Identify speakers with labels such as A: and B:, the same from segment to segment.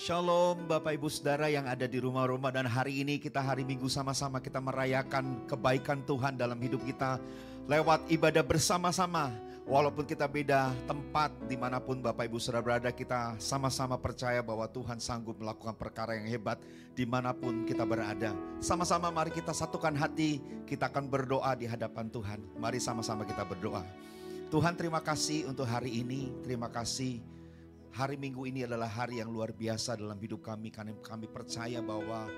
A: Shalom Bapak Ibu Saudara yang ada di rumah-rumah, dan hari ini kita hari Minggu sama-sama kita merayakan kebaikan Tuhan dalam hidup kita lewat ibadah bersama-sama. Walaupun kita beda tempat dimanapun Bapak Ibu Saudara berada, kita sama-sama percaya bahwa Tuhan sanggup melakukan perkara yang hebat dimanapun kita berada. Sama-sama mari kita satukan hati, kita akan berdoa di hadapan Tuhan. Mari sama-sama kita berdoa. Tuhan, terima kasih untuk hari ini, terima kasih. Hari Minggu ini adalah hari yang luar biasa dalam hidup kami, karena kami percaya bahwa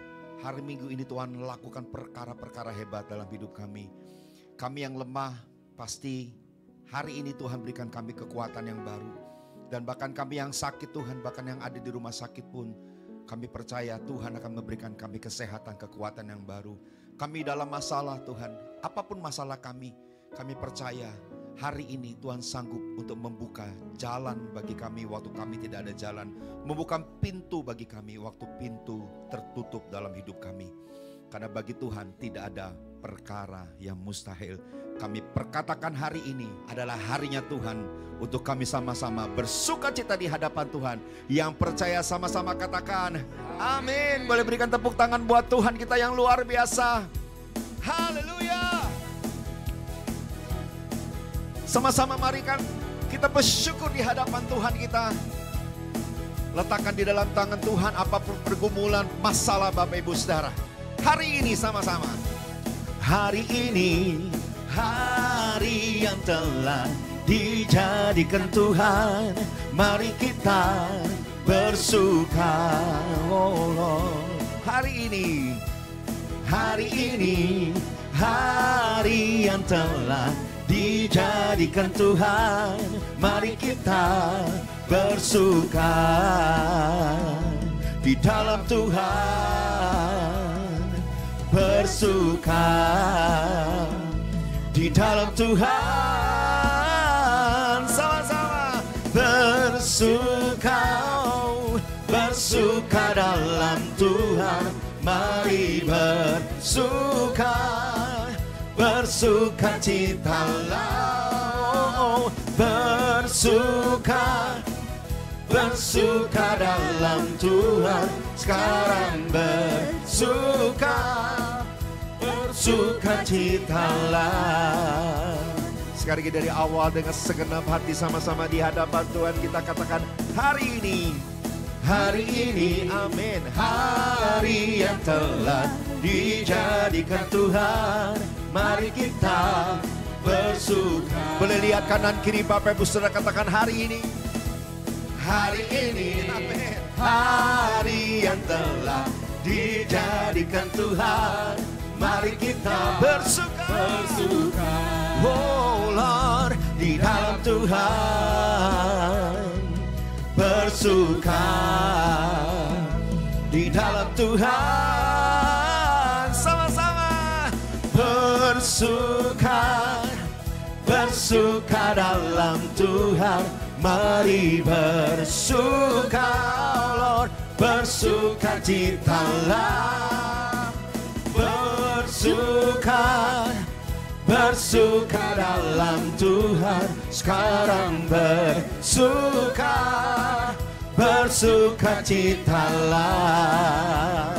A: hari Minggu ini Tuhan melakukan perkara-perkara hebat dalam hidup kami. Kami yang lemah, pasti hari ini Tuhan berikan kami kekuatan yang baru. Dan bahkan kami yang sakit Tuhan, bahkan yang ada di rumah sakit pun, kami percaya Tuhan akan memberikan kami kesehatan, kekuatan yang baru. Kami dalam masalah Tuhan, apapun masalah kami percaya hari ini Tuhan sanggup untuk membuka jalan bagi kami waktu kami tidak ada jalan. Membuka pintu bagi kami waktu pintu tertutup dalam hidup kami. Karena bagi Tuhan tidak ada perkara yang mustahil. Kami perkatakan hari ini adalah harinya Tuhan untuk kami sama-sama bersukacita di hadapan Tuhan. Yang percaya sama-sama katakan amin. Boleh berikan tepuk tangan buat Tuhan kita yang luar biasa. Haleluya. Sama-sama mari kan kita bersyukur di hadapan Tuhan kita. Letakkan di dalam tangan Tuhan apapun pergumulan, masalah Bapak Ibu Saudara. Hari ini sama-sama. Hari ini hari yang telah dijadikan Tuhan. Mari kita bersuka. Oh Lord. Hari ini hari yang telah dijadikan Tuhan, mari kita bersuka di dalam Tuhan, bersuka di dalam Tuhan, sama-sama bersuka, bersuka dalam Tuhan, mari bersuka. Bersukacitalah, bersuka dalam Tuhan. Sekarang bersukacitalah. Sekali lagi dari awal dengan segenap hati sama-sama di hadapan Tuhan kita katakan hari ini, amin. Hari yang telah dijadikan Tuhan, mari kita bersuka. Boleh lihat kanan kiri Bapak Ibu Saudara, katakan hari ini, amin. Hari yang telah dijadikan Tuhan, mari kita bersuka. Oh Lord, di dalam Tuhan, bersuka di dalam Tuhan, sama-sama bersuka dalam Tuhan, mari bersuka, Lord, bersukacitalah, bersuka dalam Tuhan, sekarang bersukacitalah.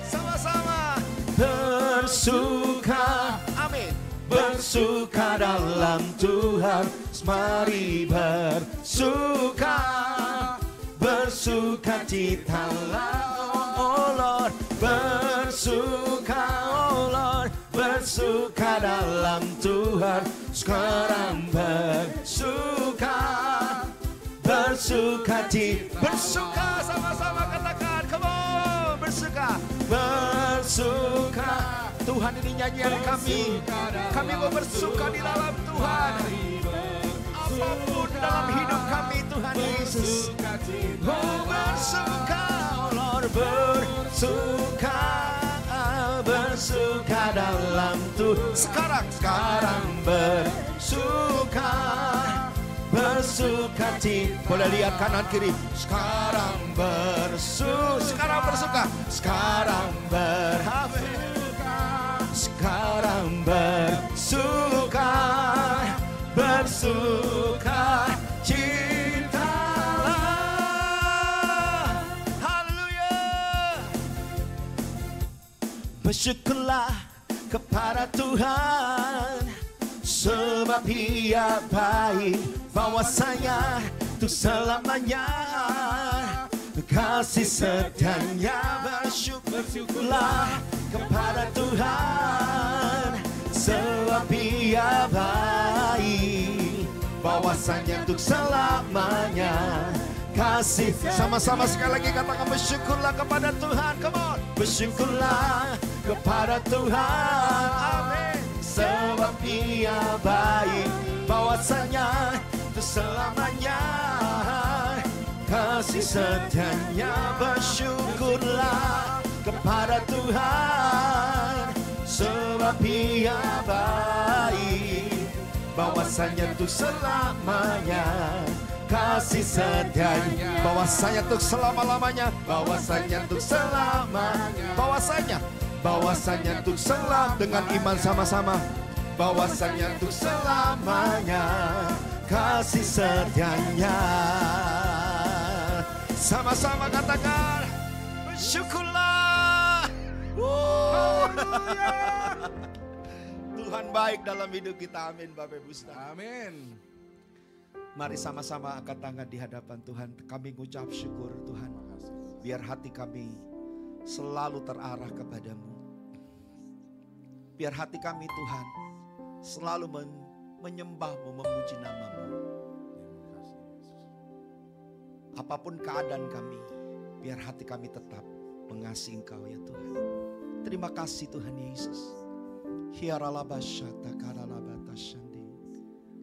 A: Sama-sama bersuka, amin. Bersuka dalam Tuhan, mari bersukacitalah. Oh Lord, bersuka, oh Lord, bersuka dalam Tuhan, sekarang bersuka sama-sama katakan, come on, bersuka. Tuhan, ini nyanyian kami mau bersuka di dalam Tuhan. Apapun dalam hidup kami Tuhan Yesus, oh bersuka, oh Lord, bersuka dalam Tuhan. Sekarang bersukacita. Boleh lihat kanan kiri. Sekarang bersuka. Sekarang bersuka citalah. Bersyukurlah kepada Tuhan, sebab Ia baik, bahwasanya untuk selamanya kasih setianya. Bersyukurlah kepada Tuhan, sebab Ia baik, bahwasanya untuk selamanya kasih. Sama-sama sekali lagi katakan bersyukurlah kepada Tuhan. Come on. Bersyukurlah kepada Tuhan, amin, sebab Ia baik, bahwasanya untuk selamanya kasih setianya. Bersyukurlah kepada Tuhan, sebab Ia baik, bahwasanya untuk selamanya kasih setianya. Bahwasanya untuk selama-lamanya, bahwasanya untuk selamanya, bahwasanya untuk selam. Dengan iman sama-sama, bahwasanya untuk selamanya kasih setianya. Sama-sama katakan bersyukurlah. Tuhan baik dalam hidup kita, amin Bapak Ibu Saudara.
B: Amin.
A: Mari sama-sama angkat tangan di hadapan Tuhan. Kami mengucap syukur Tuhan, biar hati kami selalu terarah kepadamu. Biar hati kami Tuhan selalu menyembah-Mu, memuji nama-Mu. Apapun keadaan kami, biar hati kami tetap mengasihi Engkau ya Tuhan. Terima kasih Tuhan Yesus.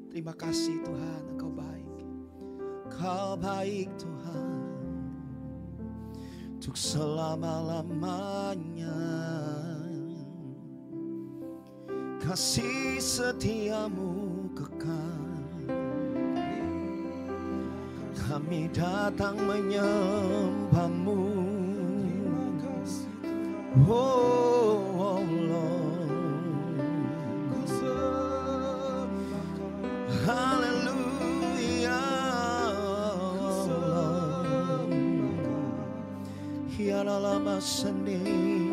A: Terima kasih Tuhan, Engkau baik. Kau baik Tuhan, untuk selama-lamanya. Kasih setiamu kekal. Kami datang menyembah-Mu, oh Lord. Haleluya, hialalah sendiri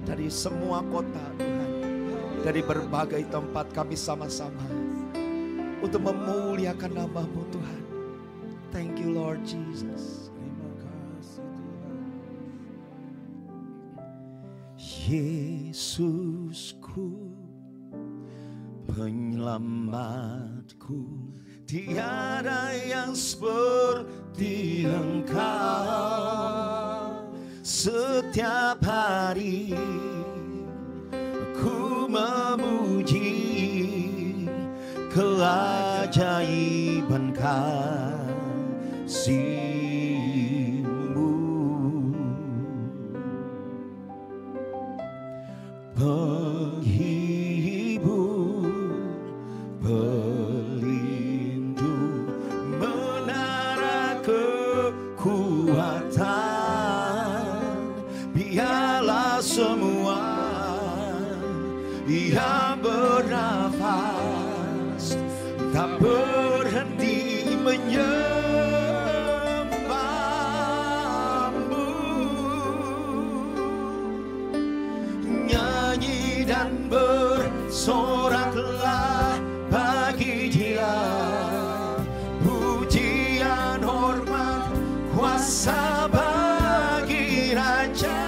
A: dari semua kota Tuhan, dari berbagai tempat kami sama-sama untuk memuliakan nama-Mu Tuhan. Thank you Lord Jesus.
B: Terima kasih Tuhan.
A: Yesusku, penyelamatku, tiada yang seperti Engkau. Setiap hari ku memuji keajaiban kasih-Mu. Penghibur, pelindung, menara kekuatan, biarlah semua yang bernafas tak berhenti menyembah-Mu. Nyanyi dan bersoraklah bagi Dia, pujian, hormat, kuasa bagi Raja.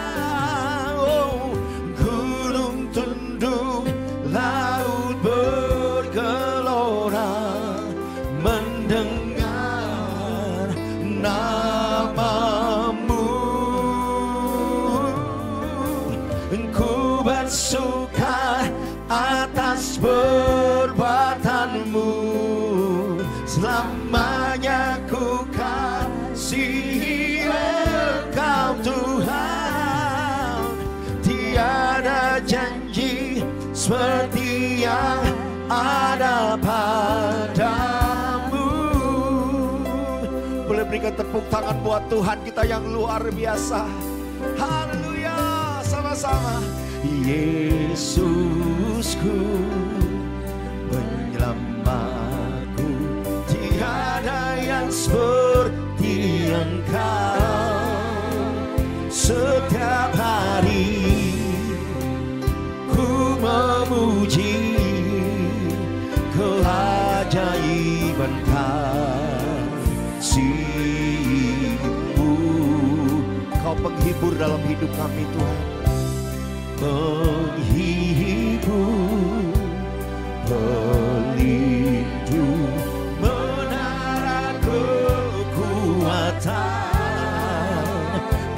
A: Oh, gunung tunduk, laut bergelora mendengar nama-Mu. Ku bersuka atas perbuatan-Mu, selamanya ku kasihi Engkau Tuhan. Tiada janji seperti yang ada padamu. Boleh berikan tepuk tangan buat Tuhan kita yang luar biasa. Haleluya, sama-sama. Yesusku, penyelamatku, tiada yang seperti Engkau. Setiap hari
B: Mari ku memuji keajaiban kasih-Mu.
A: Kau penghibur dalam hidup kami Tuhan.
B: Penghibur, pelindung, menara kekuatan,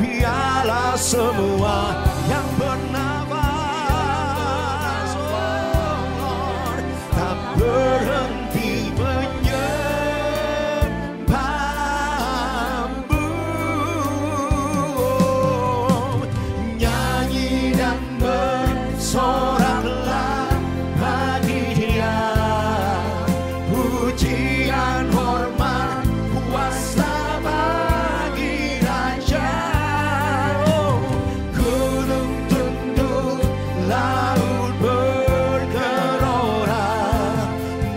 B: biarlah semua yang bernafas, oh Lord, tak berhenti menyembah-Mu. Nyanyi dan bersoraklah bagi Dia, pujian, hormat, kuasa bagi Raja. Oh, gunung tunduk, laut bergelora,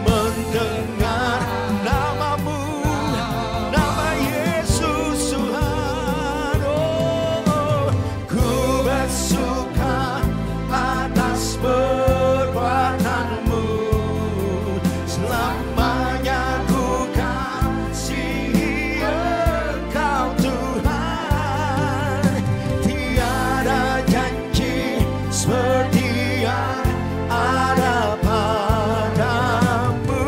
B: mendengar nama-Mu, nama Yesus Tuhan. Oh, ku bersuka atas perbuatan-Mu, selamanya ku kasihi Engkau Tuhan. Tiada janji seperti yang ada padamu.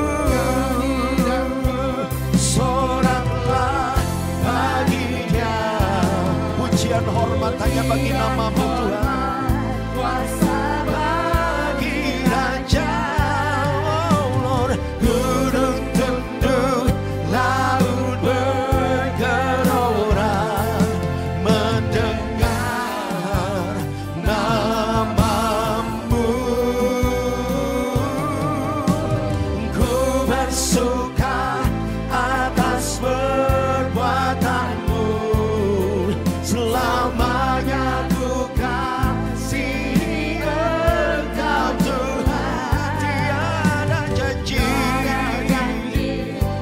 B: Soraklah bagi Dia, pujian hormat hanya bagi nama-Mu Tuhan. Kuasa bagi Raja, oh Lord, gunung tunduk, laut bergelora, mendengar nama-Mu. Ku bersuka atas perbuatan-Mu, selamanya ku kasihi Engkau Tuhan. Tiada janji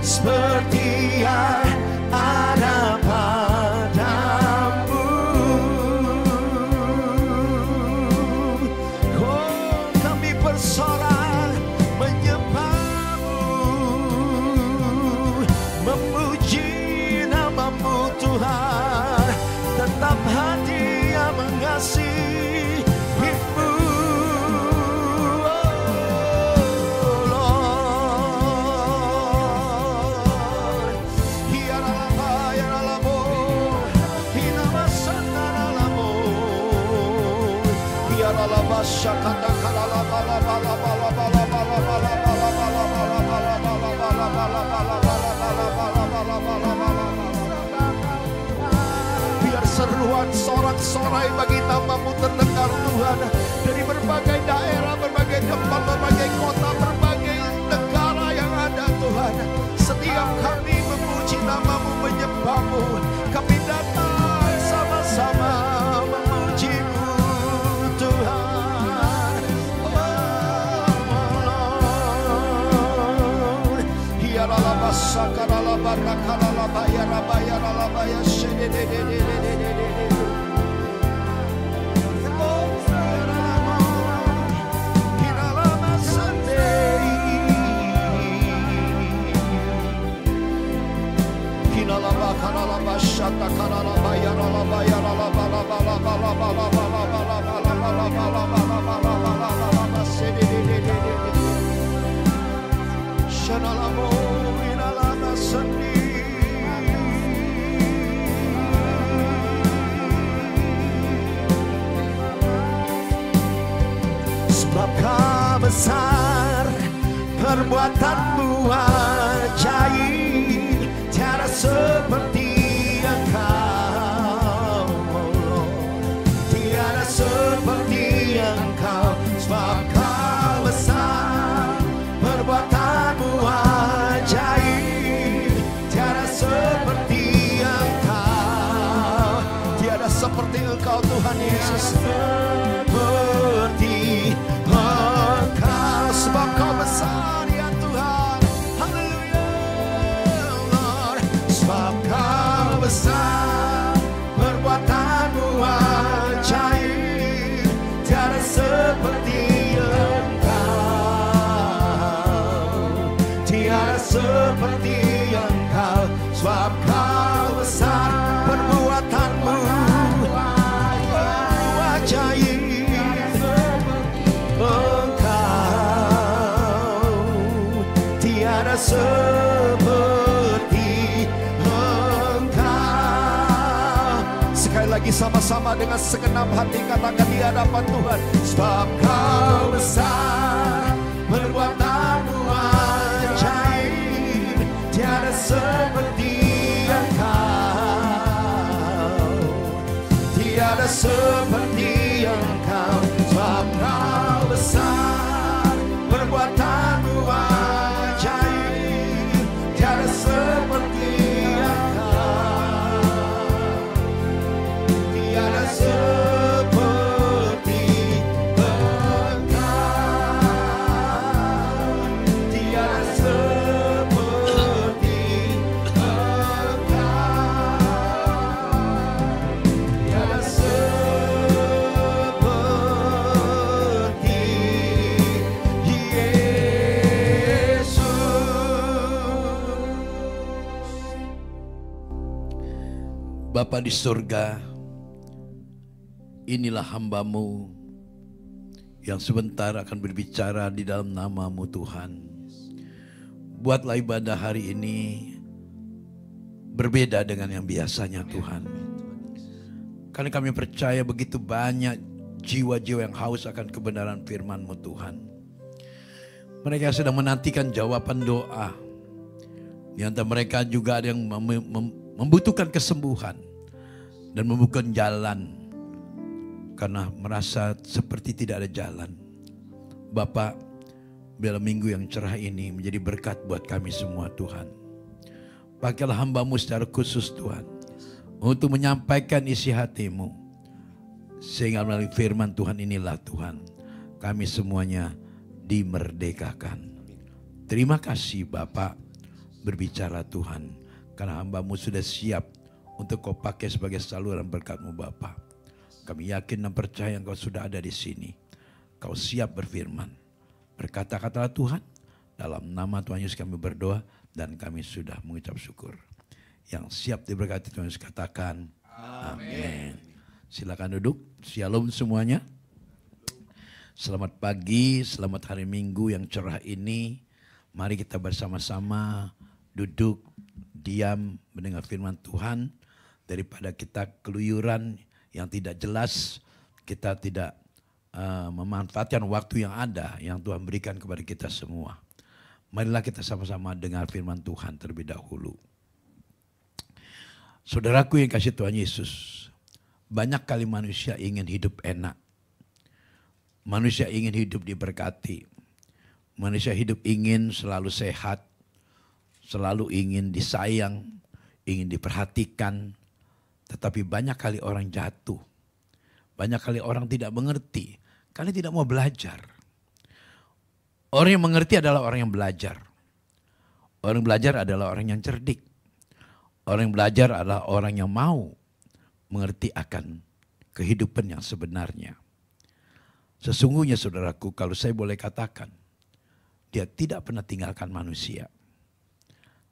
B: seperti yang ada padamu. Oh, kami bersorak menyembah-Mu, memuji nama-Mu Tuhan. Tetap hati yang mengasihi-Mu, oh Lord. Hiaralaba, hiaralabo, hinamasanaralamo, hiaralaba, syakata, kalalaba, laba, laba, laba, laba, laba, laba, laba, laba, laba, laba, laba, laba, laba, laba, laba, laba. Biar seruan sorak-sorai bagi nama-Mu terdengar Tuhan, dari berbagai daerah, berbagai tempat, berbagai kota, berbagai negara yang ada Tuhan. Setiap kami memuji nama-Mu, menyembah-Mu, kami datang sama-sama memuji-Mu Tuhan. Oh Lord, hiaralaba, sakaralaba, rakaralaba, yaraba, yaralaba, yashedededededededede. Oh, hiaralaba, hiralaba, sandei. Hinalaba, karalaba, shata, karalaba, yaralaba, yaralaba, laba, laba, laba, laba, laba, laba, laba, laba, laba, laba, laba, laba, laba, sedededededede. Shanalamo, hinalaba, sandi. Sebab Kau besar, perbuatan-Mu ajaib, tiada seperti Engkau, oh Lord. Tiada seperti Engkau. Sebab Kau besar, perbuatan-Mu ajaib, tiada seperti Engkau. Tiada seperti Engkau Tuhan Yesus. Seperti Engkau, sebab Kau besar ya Tuhan. Haleluya Lord. Sebab Kau besar, perbuatan-Mu ajaib, seperti Engkau. Sekali lagi sama-sama dengan segenap hati katakan di hadapan Tuhan. Sebab Kau besar, perbuatanmu ajaib, tiada seperti Engkau, tiada seperti Engkau. Sebab Kau besar, perbuatanmu ajaib, tiada seperti Engkau, tiada seperti Engkau, tiada seperti Engkau, tiada seperti Yesus.
C: Bapa di surga, inilah hamba-Mu yang sebentar akan berbicara di dalam nama-Mu Tuhan. Buatlah ibadah hari ini berbeda dengan yang biasanya Tuhan. Karena kami percaya begitu banyak jiwa-jiwa yang haus akan kebenaran firman-Mu Tuhan. Mereka sedang menantikan jawaban doa. Di antara mereka juga ada yang membutuhkan kesembuhan dan membuka jalan karena merasa seperti tidak ada jalan. Bapak, biarlah minggu yang cerah ini menjadi berkat buat kami semua Tuhan. Pakailah hamba-Mu secara khusus Tuhan, untuk menyampaikan isi hati-Mu. Sehingga melalui firman Tuhan inilah Tuhan, kami semuanya dimerdekakan. Terima kasih Bapak, berbicara Tuhan. Karena hamba-Mu sudah siap untuk Kau pakai sebagai saluran berkat-Mu Bapa. Kami yakin dan percaya Engkau sudah ada di sini. Kau siap berfirman. Berkata-katalah Tuhan. Dalam nama Tuhan Yesus kami berdoa dan kami sudah mengucap syukur. Yang siap diberkati Tuhan Yesus katakan amin. Silakan duduk. Shalom semuanya. Selamat pagi, selamat hari Minggu yang cerah ini. Mari kita bersama-sama duduk, diam, mendengar firman Tuhan. Daripada kita keluyuran yang tidak jelas, kita tidak memanfaatkan waktu yang ada, yang Tuhan berikan kepada kita semua. Marilah kita sama-sama dengar firman Tuhan terlebih dahulu. Saudaraku yang kasih Tuhan Yesus, banyak kali manusia ingin hidup enak. Manusia ingin hidup diberkati. Manusia hidup ingin selalu sehat, selalu ingin disayang, ingin diperhatikan. Tetapi banyak kali orang jatuh. Banyak kali orang tidak mengerti. Kalian tidak mau belajar. Orang yang mengerti adalah orang yang belajar. Orang yang belajar adalah orang yang cerdik. Orang yang belajar adalah orang yang mau mengerti akan kehidupan yang sebenarnya. Sesungguhnya saudaraku, kalau saya boleh katakan, dia tidak pernah tinggalkan manusia.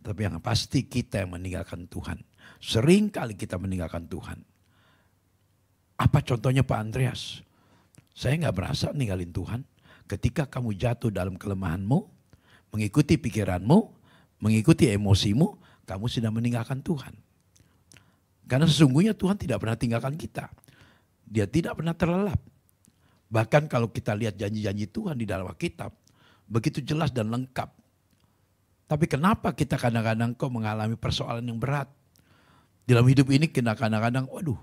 C: Tapi yang pasti kita yang meninggalkan Tuhan. Sering kali kita meninggalkan Tuhan. Apa contohnya Pak Andreas? Saya nggak merasa ninggalin Tuhan. Ketika kamu jatuh dalam kelemahanmu, mengikuti pikiranmu, mengikuti emosimu, kamu sudah meninggalkan Tuhan. Karena sesungguhnya Tuhan tidak pernah tinggalkan kita. Dia tidak pernah terlelap. Bahkan kalau kita lihat janji-janji Tuhan di dalam Alkitab, begitu jelas dan lengkap. Tapi kenapa kita kadang-kadang kok mengalami persoalan yang berat? Dalam hidup ini kadang-kadang, waduh,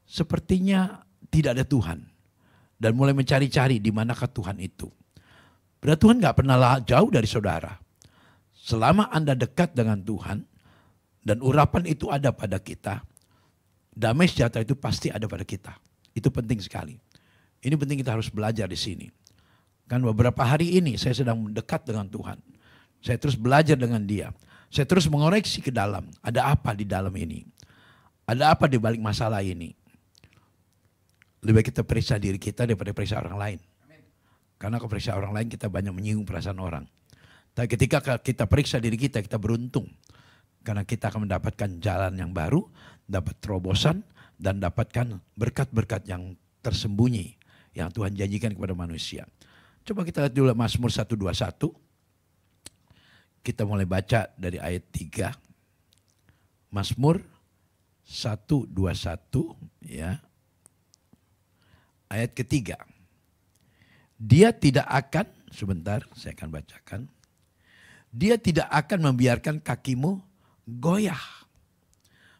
C: sepertinya tidak ada Tuhan. Dan mulai mencari-cari di manakah Tuhan itu. Berarti Tuhan gak pernah jauh dari saudara. Selama Anda dekat dengan Tuhan, dan urapan itu ada pada kita, damai sejahtera itu pasti ada pada kita. Itu penting sekali. Ini penting kita harus belajar di sini. Kan beberapa hari ini saya sedang dekat dengan Tuhan. Saya terus belajar dengan Dia. Saya terus mengoreksi ke dalam. Ada apa di dalam ini? Ada apa di balik masalah ini? Lebih baik kita periksa diri kita daripada periksa orang lain. Karena kalau periksa orang lain kita banyak menyinggung perasaan orang. Tapi ketika kita periksa diri kita, kita beruntung. Karena kita akan mendapatkan jalan yang baru, dapat terobosan, dan dapatkan berkat-berkat yang tersembunyi. Yang Tuhan janjikan kepada manusia. Coba kita lihat dulu Mazmur 121. Kita mulai baca dari ayat 3. Mazmur 121 ya. Ayat ketiga. Dia tidak akan, sebentar saya akan bacakan. Dia tidak akan membiarkan kakimu goyah.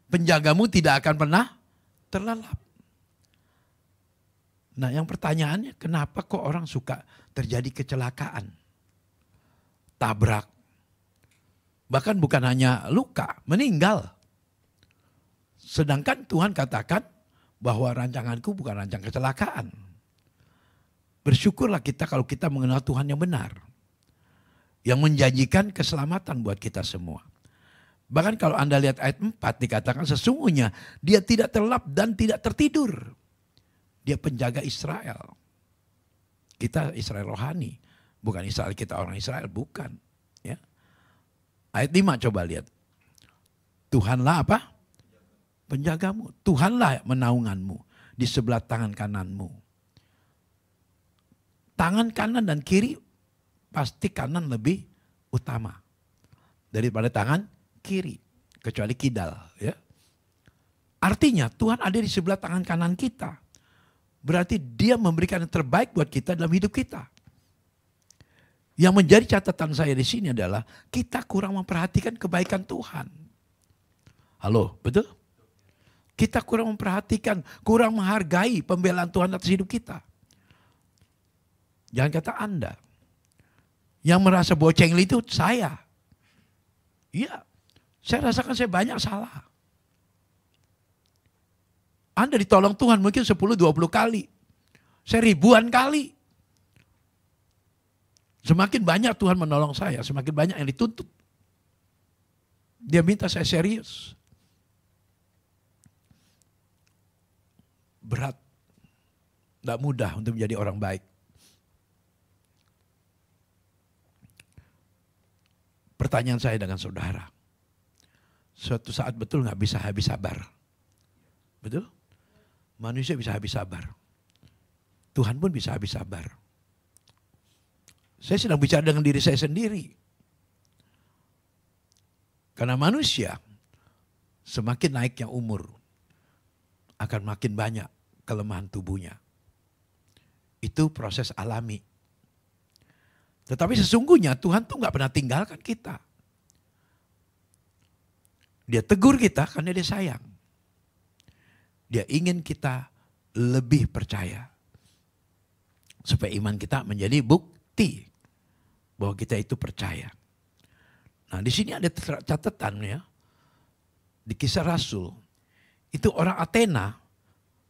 C: Penjagamu tidak akan pernah terlelap. Nah yang pertanyaannya, kenapa kok orang suka terjadi kecelakaan? Tabrak. Bahkan bukan hanya luka, meninggal. Sedangkan Tuhan katakan bahwa rancanganku bukan rancang kecelakaan. Bersyukurlah kita kalau kita mengenal Tuhan yang benar. Yang menjanjikan keselamatan buat kita semua. Bahkan kalau Anda lihat ayat 4 dikatakan sesungguhnya dia tidak terlelap dan tidak tertidur. Dia penjaga Israel. Kita Israel rohani. Bukan Israel kita orang Israel, bukan. Ya. Ayat 5 coba lihat. Tuhanlah apa? Penjagamu. Tuhanlah menaunganmu di sebelah tangan kananmu. Tangan kanan dan kiri pasti kanan lebih utama daripada tangan kiri. Kecuali kidal. Ya. Artinya Tuhan ada di sebelah tangan kanan kita. Berarti dia memberikan yang terbaik buat kita dalam hidup kita. Yang menjadi catatan saya di sini adalah kita kurang memperhatikan kebaikan Tuhan. Halo, betul? Kita kurang memperhatikan, kurang menghargai pembelaan Tuhan atas hidup kita. Jangan kata Anda. Yang merasa boceng itu saya. Iya, saya rasakan saya banyak salah. Anda ditolong Tuhan mungkin 10-20 kali. Saya ribuan kali. Semakin banyak Tuhan menolong saya, semakin banyak yang dituntut. Dia minta saya serius. Berat. Tidak mudah untuk menjadi orang baik. Pertanyaan saya dengan saudara. Suatu saat betul nggak bisa habis sabar? Betul? Manusia bisa habis sabar. Tuhan pun bisa habis sabar. Saya sedang bicara dengan diri saya sendiri. Karena manusia semakin naiknya umur akan makin banyak kelemahan tubuhnya. Itu proses alami. Tetapi sesungguhnya Tuhan tuh gak pernah tinggalkan kita. Dia tegur kita karena dia sayang. Dia ingin kita lebih percaya. Supaya iman kita menjadi bukti bahwa kita itu percaya. Nah di sini ada catatan ya. Di Kisah Rasul. Itu orang Athena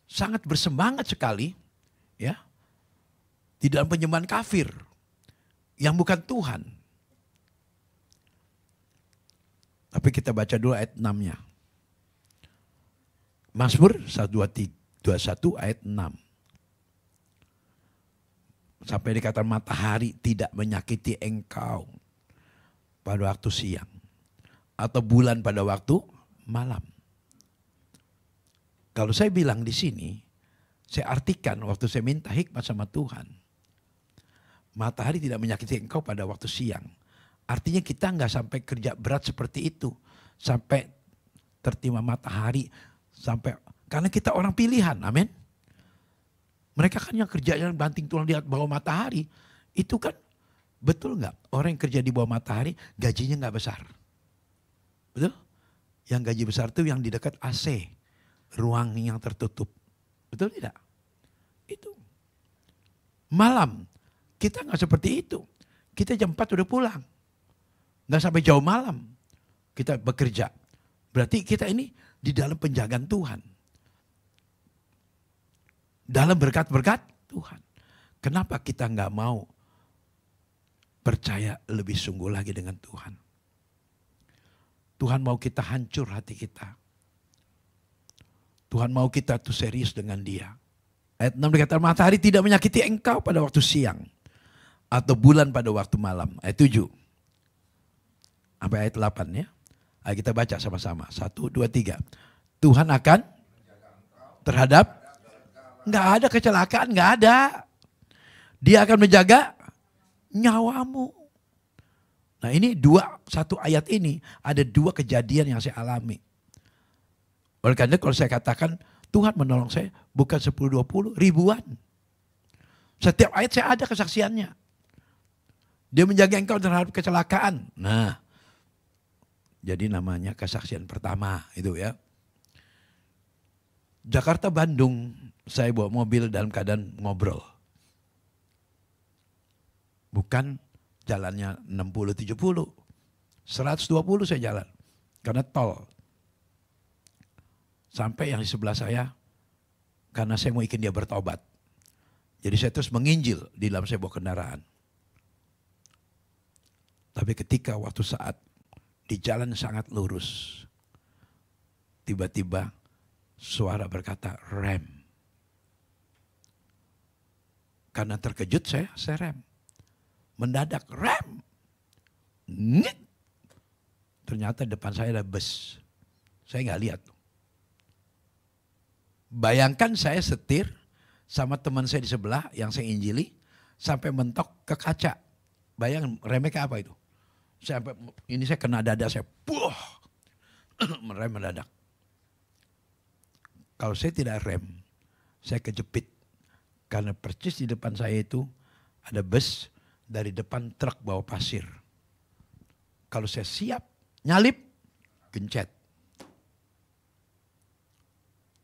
C: sangat bersemangat sekali. Ya. Di dalam penyembahan kafir. Yang bukan Tuhan. Tapi kita baca dulu ayat 6-nya. Mazmur 121 ayat 6. Sampai dikatakan matahari tidak menyakiti engkau pada waktu siang. Atau bulan pada waktu malam. Kalau saya bilang di sini, saya artikan waktu saya minta hikmat sama Tuhan. Matahari tidak menyakiti engkau pada waktu siang. Artinya kita nggak sampai kerja berat seperti itu. Sampai tertimpa matahari. Karena kita orang pilihan, amin. Mereka kan yang kerjanya banting tulang di bawah matahari. Itu kan betul nggak? Orang yang kerja di bawah matahari gajinya nggak besar. Betul? Yang gaji besar itu yang di dekat AC. Ruang yang tertutup. Betul tidak? Itu. Malam. Kita nggak seperti itu. Kita jam 4 udah pulang. Nggak sampai jauh malam. Kita bekerja. Berarti kita ini di dalam penjagaan Tuhan. Dalam berkat-berkat Tuhan. Kenapa kita nggak mau percaya lebih sungguh lagi dengan Tuhan? Tuhan mau kita hancur hati kita. Tuhan mau kita tuh serius dengan Dia. Ayat 6 dikatakan matahari tidak menyakiti engkau pada waktu siang. Atau bulan pada waktu malam. Ayat 7. Sampai ayat 8 ya. Ayo kita baca sama-sama. 1, 2, 3. Tuhan akan terhadap. Nggak ada kecelakaan, nggak ada. Dia akan menjaga nyawamu. Nah ini satu ayat ini ada 2 kejadian yang saya alami. Oleh karena kalau saya katakan Tuhan menolong saya bukan 10-20, ribuan. Setiap ayat saya ada kesaksiannya. Dia menjaga engkau terhadap kecelakaan. Nah, jadi namanya kesaksian pertama itu ya. Jakarta Bandung, saya bawa mobil dalam keadaan ngobrol. Bukan jalannya 60-70, 120 saya jalan. Karena tol. Sampai yang di sebelah saya, karena saya mau ikin dia bertobat. Jadi saya terus menginjil di dalam saya bawa kendaraan. Tapi ketika waktu saat di jalan sangat lurus, tiba-tiba suara berkata rem. Karena terkejut saya rem. Mendadak rem. Ngit. Ternyata depan saya ada bus. Saya nggak lihat. Bayangkan saya setir sama teman saya di sebelah yang saya injili sampai mentok ke kaca. Bayangkan remnya kayak apa itu? Ini saya kena dada saya. Merem mendadak. Kalau saya tidak rem, saya kejepit. Karena persis di depan saya itu ada bus dari depan truk bawa pasir. Kalau saya siap nyalip, gencet.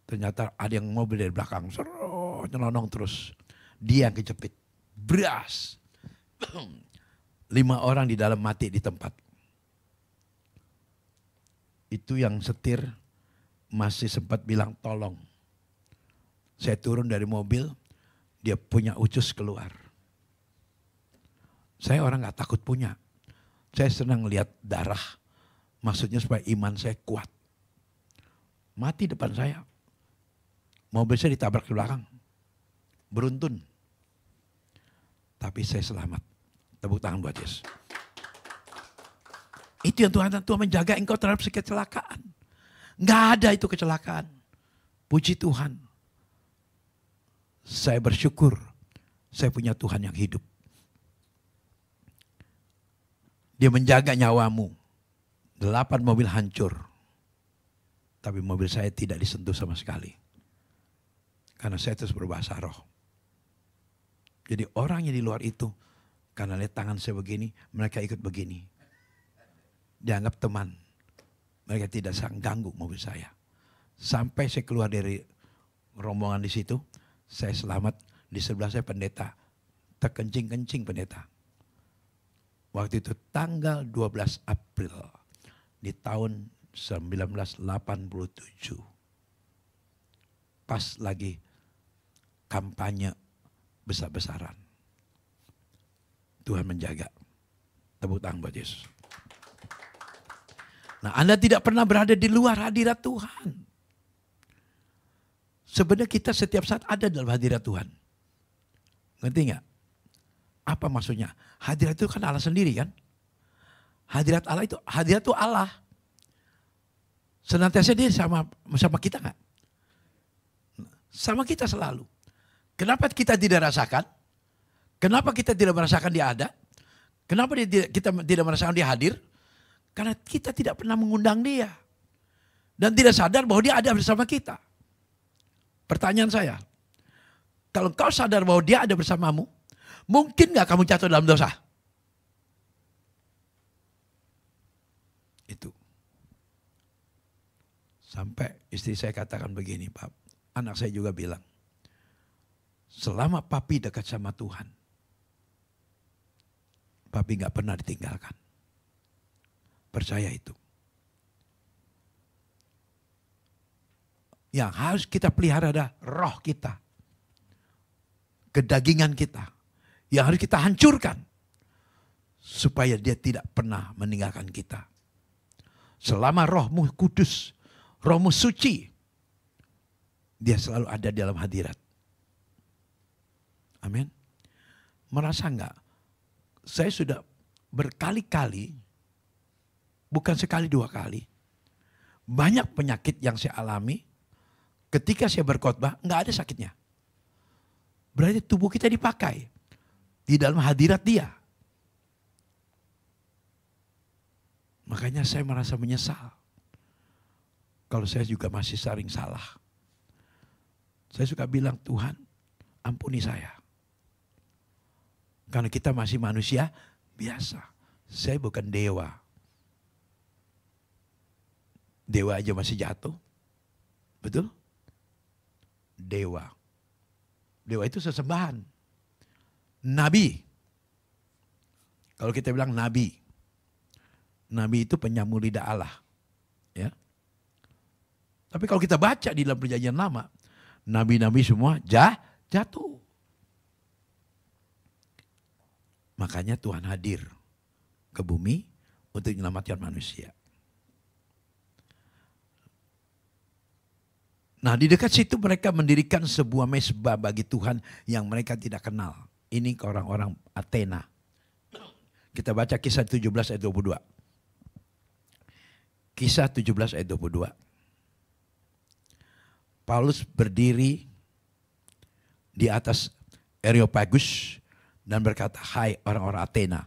C: Ternyata ada yang mobil dari belakang, nyelonong terus. Dia yang kejepit, bras. 5 orang di dalam mati di tempat. Itu yang setir masih sempat bilang tolong. Saya turun dari mobil, dia punya ucus keluar. Saya orang gak takut punya. Saya senang lihat darah. Maksudnya supaya iman saya kuat. Mati depan saya. Mobil saya ditabrak di belakang. Beruntun. Tapi saya selamat. Tepuk tangan buat Yesus. Itu yang Tuhan menjaga engkau terhadap kecelakaan. Nggak ada itu kecelakaan. Puji Tuhan. Saya bersyukur. Saya punya Tuhan yang hidup. Dia menjaga nyawamu. 8 mobil hancur. Tapi mobil saya tidak disentuh sama sekali. Karena saya terus berbahasa roh. Jadi orang yang di luar itu, karena lihat tangan saya begini, mereka ikut begini. Dianggap teman. Mereka tidak sang ganggu mobil saya. Sampai saya keluar dari rombongan di situ, saya selamat. Di sebelah saya pendeta. Terkencing-kencing pendeta. Waktu itu tanggal 12 April di tahun 1987. Pas lagi kampanye besar-besaran. Tuhan menjaga. Tepuk tangan buat Yesus. Nah, Anda tidak pernah berada di luar hadirat Tuhan. Sebenarnya kita setiap saat ada dalam hadirat Tuhan. Ngerti nggak? Apa maksudnya? Hadirat itu kan Allah sendiri kan? Hadirat itu Allah. Senantiasa dia sama kita nggak? Sama kita selalu. Kenapa kita tidak rasakan? Kenapa kita tidak merasakan dia ada? Kenapa kita tidak merasakan dia hadir? Karena kita tidak pernah mengundang dia. Dan tidak sadar bahwa dia ada bersama kita. Pertanyaan saya. Kalau kau sadar bahwa dia ada bersamamu, mungkin gak kamu jatuh dalam dosa? Itu. Sampai istri saya katakan begini, Pak. Anak saya juga bilang, selama papi dekat sama Tuhan, papi gak pernah ditinggalkan. Percaya itu. Yang harus kita pelihara adalah roh kita. Kedagingan kita. Yang harus kita hancurkan. Supaya dia tidak pernah meninggalkan kita. Selama rohmu kudus, rohmu suci, dia selalu ada dalam hadirat. Amin. Merasa enggak? Saya sudah berkali-kali, bukan sekali 2 kali, banyak penyakit yang saya alami, ketika saya berkhotbah enggak ada sakitnya. Berarti tubuh kita dipakai di dalam hadirat dia. Makanya saya merasa menyesal. Kalau saya juga masih sering salah. Saya suka bilang, Tuhan ampuni saya. Karena kita masih manusia biasa. Saya bukan dewa. Dewa aja masih jatuh. Betul? Dewa. Dewa itu sesembahan. Nabi. Kalau kita bilang nabi. Nabi itu penyambung lidah Allah. Ya. Tapi kalau kita baca di dalam perjanjian lama, nabi-nabi semua jatuh. Makanya Tuhan hadir ke bumi untuk menyelamatkan manusia. Nah, di dekat situ mereka mendirikan sebuah mezbah bagi Tuhan yang mereka tidak kenal. Ini ke orang-orang Athena. Kita baca Kisah 17 ayat 22. Kisah 17 ayat 22. Paulus berdiri di atas Areopagus dan berkata, hai orang-orang Athena.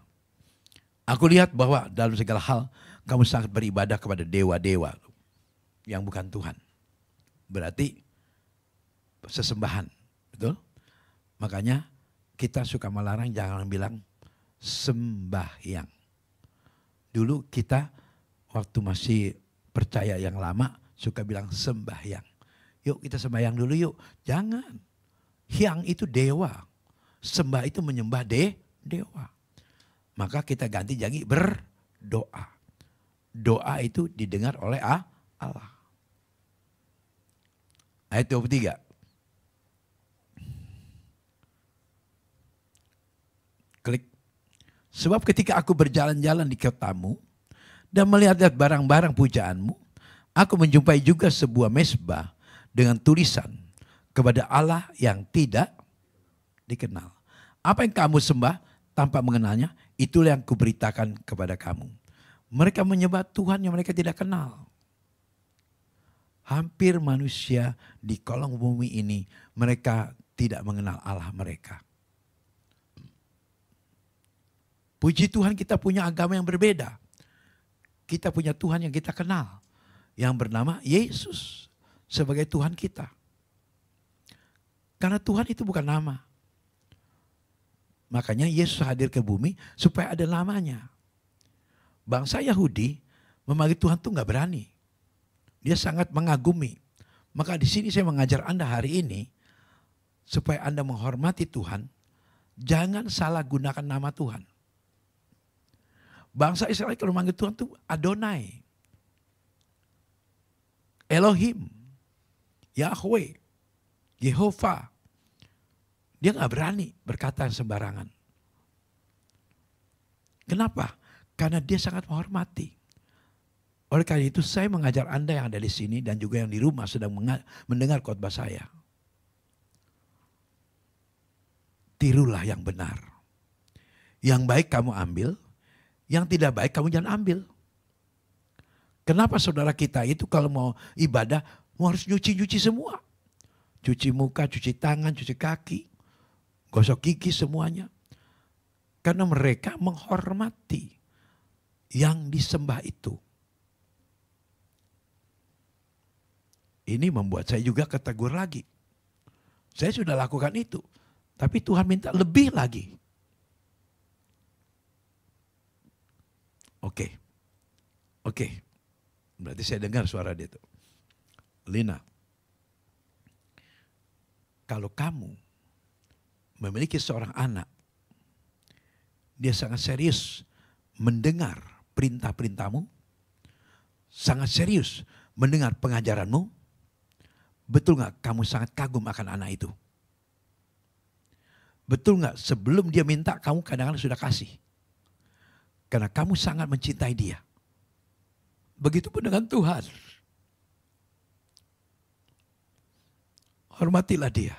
C: Aku lihat bahwa dalam segala hal kamu sangat beribadah kepada dewa-dewa yang bukan Tuhan. Berarti sesembahan. Betul? Makanya kita suka melarang jangan bilang sembahyang. Dulu kita waktu masih percaya yang lama suka bilang sembahyang. Yuk kita sembahyang dulu yuk. Jangan. Hyang itu dewa. Sembah itu menyembah dewa. Maka kita ganti jadi berdoa. Doa itu didengar oleh Allah. Ayat 23. Klik. Sebab ketika aku berjalan-jalan di kotamu dan melihat barang-barang pujaanmu, aku menjumpai juga sebuah mezbah dengan tulisan kepada Allah yang tidak dikenal. Apa yang kamu sembah tanpa mengenalnya, itulah yang kuberitakan kepada kamu. Mereka menyembah Tuhan yang mereka tidak kenal. Hampir manusia di kolong bumi ini, mereka tidak mengenal Allah mereka. Puji Tuhan kita punya agama yang berbeda. Kita punya Tuhan yang kita kenal. Yang bernama Yesus. Sebagai Tuhan kita. Karena Tuhan itu bukan nama. Makanya Yesus hadir ke bumi supaya ada namanya. Bangsa Yahudi memanggil Tuhan itu gak berani. Dia sangat mengagumi. Maka di sini saya mengajar Anda hari ini. Supaya Anda menghormati Tuhan. Jangan salah gunakan nama Tuhan. Bangsa Israel kalau memanggil Tuhan itu Adonai. Elohim. Yahweh, Yehova. Dia gak berani berkata sembarangan. Kenapa? Karena dia sangat menghormati. Oleh karena itu saya mengajar Anda yang ada di sini dan juga yang di rumah sedang mendengar khotbah saya. Tirulah yang benar. Yang baik kamu ambil, yang tidak baik kamu jangan ambil. Kenapa saudara kita itu kalau mau ibadah, harus nyuci-nyuci semua. Cuci muka, cuci tangan, cuci kaki. Gosok gigi semuanya. Karena mereka menghormati yang disembah itu. Ini membuat saya juga ketegur lagi. Saya sudah lakukan itu. Tapi Tuhan minta lebih lagi. Oke. Berarti saya dengar suara dia itu. Lina, kalau kamu memiliki seorang anak, dia sangat serius mendengar perintah-perintahmu, sangat serius mendengar pengajaranmu, betul gak kamu sangat kagum akan anak itu? Betul gak sebelum dia minta kamu kadang-kadang sudah kasih? Karena kamu sangat mencintai dia. Begitupun dengan Tuhan. Hormatilah dia.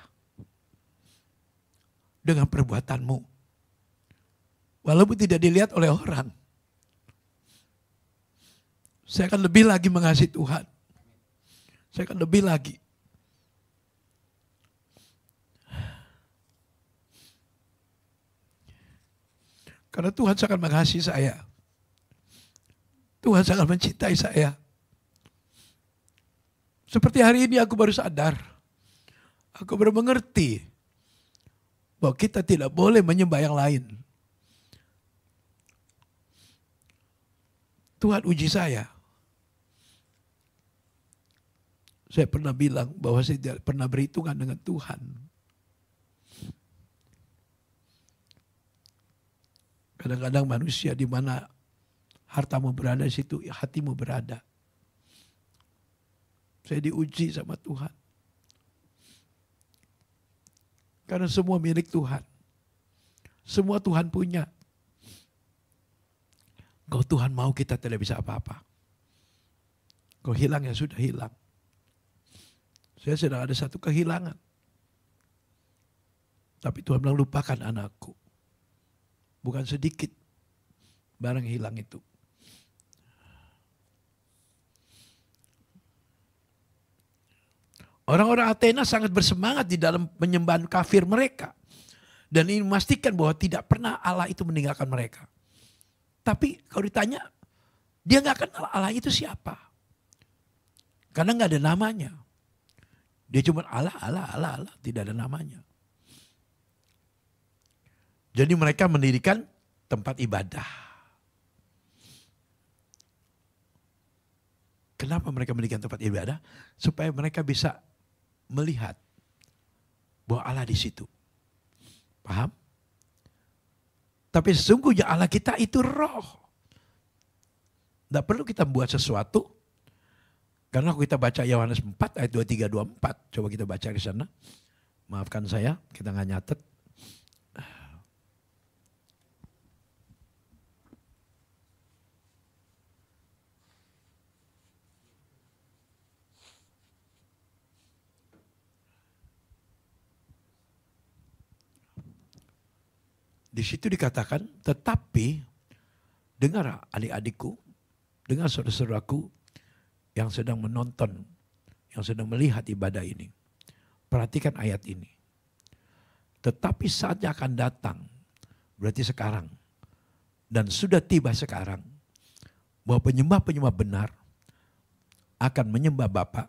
C: Dengan perbuatanmu. Walaupun tidak dilihat oleh orang. Saya akan lebih lagi mengasihi Tuhan. Saya akan lebih lagi. Karena Tuhan sangat mengasihi saya. Tuhan Tuhan sangat mencintai saya. Seperti hari ini aku baru sadar. Aku baru mengerti bahwa kita tidak boleh menyembah yang lain. Tuhan uji saya. Saya pernah bilang bahwa saya tidak pernah berhitungan dengan Tuhan. Kadang-kadang manusia di mana hartamu berada di situ, hatimu berada. Saya diuji sama Tuhan. Karena semua milik Tuhan. Semua Tuhan punya. Kalau Tuhan mau kita tidak bisa apa-apa. Kalau hilang ya sudah hilang. Saya sedang ada satu kehilangan. Tapi Tuhan bilang lupakan anakku. Bukan sedikit barang hilang itu. Orang-orang Athena sangat bersemangat di dalam penyembahan kafir mereka. Dan ini memastikan bahwa tidak pernah Allah itu meninggalkan mereka. Tapi kalau ditanya, dia nggak kenal Allah itu siapa. Karena nggak ada namanya. Dia cuma Allah, tidak ada namanya. Jadi mereka mendirikan tempat ibadah. Kenapa mereka mendirikan tempat ibadah? Supaya mereka bisa melihat bahwa Allah di situ. Paham? Tapi sesungguhnya Allah kita itu roh. Tidak perlu kita buat sesuatu. Karena kita baca Yohanes 4 ayat 23, 24. Coba kita baca ke sana. Maafkan saya, kita nggak nyatet. Di situ dikatakan, tetapi dengar adik-adikku, dengar saudara-saudaraku yang sedang menonton, yang sedang melihat ibadah ini. Perhatikan ayat ini. Tetapi saatnya akan datang, berarti sekarang, dan sudah tiba sekarang, bahwa penyembah-penyembah benar akan menyembah Bapa